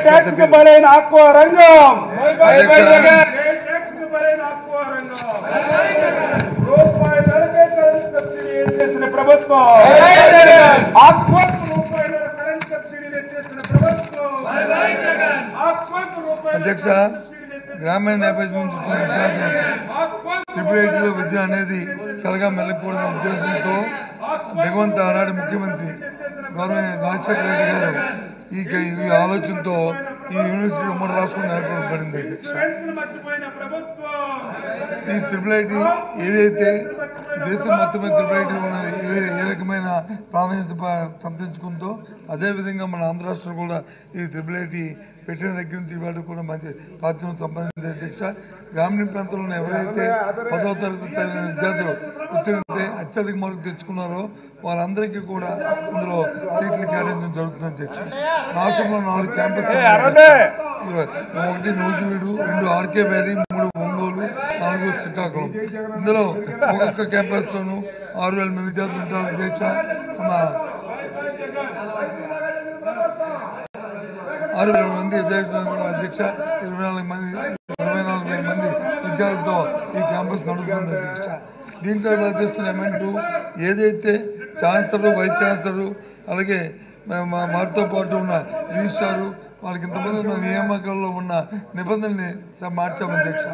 Tax కు బలైన aqua రంగం, ట్యాక్స్ కు బలైన ఆక్వా రంగం, రూపాయలకే కరెంట్ సబ్సిడీ ఎత్తేసిన ప్రభుత్వం, ఆక్వాకు రూపాయల కరెంట్ సబ్సిడీ ఎత్తేసిన ప్రభుత్వం, ఆక్వాకు రూపాయల అధ్యక్ష గ్రామీణ నేపథ్యం నుంచి వచ్చిన విద్యార్థులకు ట్రిపుల్ విద్య అనేది కలగా మెల్లకూడదనే ఉద్దేశంతో దిగువంత ఆనాడు ముఖ్యమంత్రి గౌరవ రాజశేఖర రెడ్డి గారు ఈ ఆలోచనతో ఈ యూనివర్సిటీ ఉమ్మడి రాష్ట్రం నెలకొల్పబడింది. అధ్యక్ష ఈ ట్రిపుల్ ఐటీ ఏదైతే దేశం మొత్తం మీద ట్రిపుల్ ఐటీ ఉన్నది ఏ రకమైన ప్రాధాన్యత సంతరించుకుందో అదేవిధంగా మన ఆంధ్ర రాష్ట్రం కూడా ఈ ట్రిపుల్ ఐటీ పెట్టిన దగ్గర నుంచి ఇవాళ కూడా మంచి ప్రాచుర్యం సంపాదించింది. అధ్యక్ష గ్రామీణ ప్రాంతంలో ఎవరైతే 10వ తరగతి విద్యార్థులు ఉత్తీర్ణత అత్యధిక మార్కులు తెచ్చుకున్నారో వారందరికీ కూడా ఇందులో సీట్లు కేటాయించడం జరుగుతుంది. అధ్యక్ష రాష్ట్రంలో 4 campus, 1 Nuzvid, 2 R K, 3 Ongole, 4 Srikakulam. ఇందులో ఒక్కొక్క క్యాంపస్లోనూ 6,000 మంది విద్యార్థులు ఉంటారు. అధ్యక్ష 6,000 మంది అధ్యక్ష 24 మంది విద్యార్థులతో ఈ క్యాంపస్ నడుపుతుంది. అధ్యక్ష దీంట్లో చేస్తున్న అమెంటు ఏదైతే ఛాన్సలర్, వైస్ ఛాన్సలర్ అలాగే వారితో పాటు ఉన్న రిజిస్ట్రారు వాళ్ళకి ఇంతమంది ఉన్న నియామకాల్లో ఉన్న నిబంధనల్ని మార్చాము. అధ్యక్ష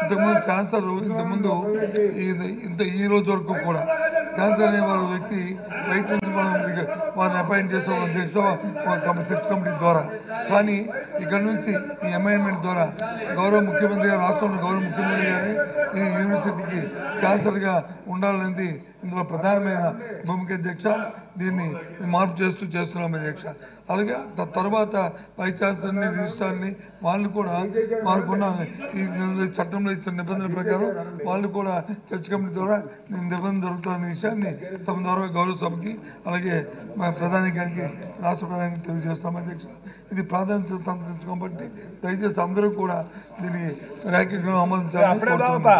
ఇంతకుముందు ఛాన్సలర్ ఇంతకుముందు ఈ రోజు వరకు కూడా ఛాన్సలర్ అనే వారి వ్యక్తి బయట నుంచి మనం వారిని అపాయింట్ చేసాం. అధ్యక్ష సెర్చ్ కమిటీ ద్వారా. కానీ ఇక్కడ నుంచి ఈ అమెండ్మెంట్ ద్వారా గౌరవ ముఖ్యమంత్రి గారు, రాష్ట్రంలో గౌరవ ముఖ్యమంత్రి గారే ఈ యూనివర్సిటీకి ఛాన్సలర్గా ఉండాలనేది ఇందులో ప్రధానమైన భూమిక. అధ్యక్ష దీన్ని మార్పు చేస్తున్నాం. అధ్యక్ష అలాగే తర్వాత వైస్ ఛాన్సలర్ని, రిజిస్ట్రార్ని వాళ్ళు కూడా వారికున్న ఈ చట్టంలో ఇచ్చిన నిబంధనల ప్రకారం వాళ్ళు కూడా చర్చ్ కమిటీ ద్వారా నిబంధన జరుగుతున్న విషయాన్ని తమ ద్వారా గౌరవ సభకి అలాగే ప్రధాని గారికి, రాష్ట్ర ప్రధానికి తెలియజేస్తున్నాం. అధ్యక్ష ఇది ప్రాధాన్యత కాబట్టి దయచేసి అందరూ కూడా దీన్ని ర్యాకింగ్ ఆమోదించాలని కోరుతున్నాం.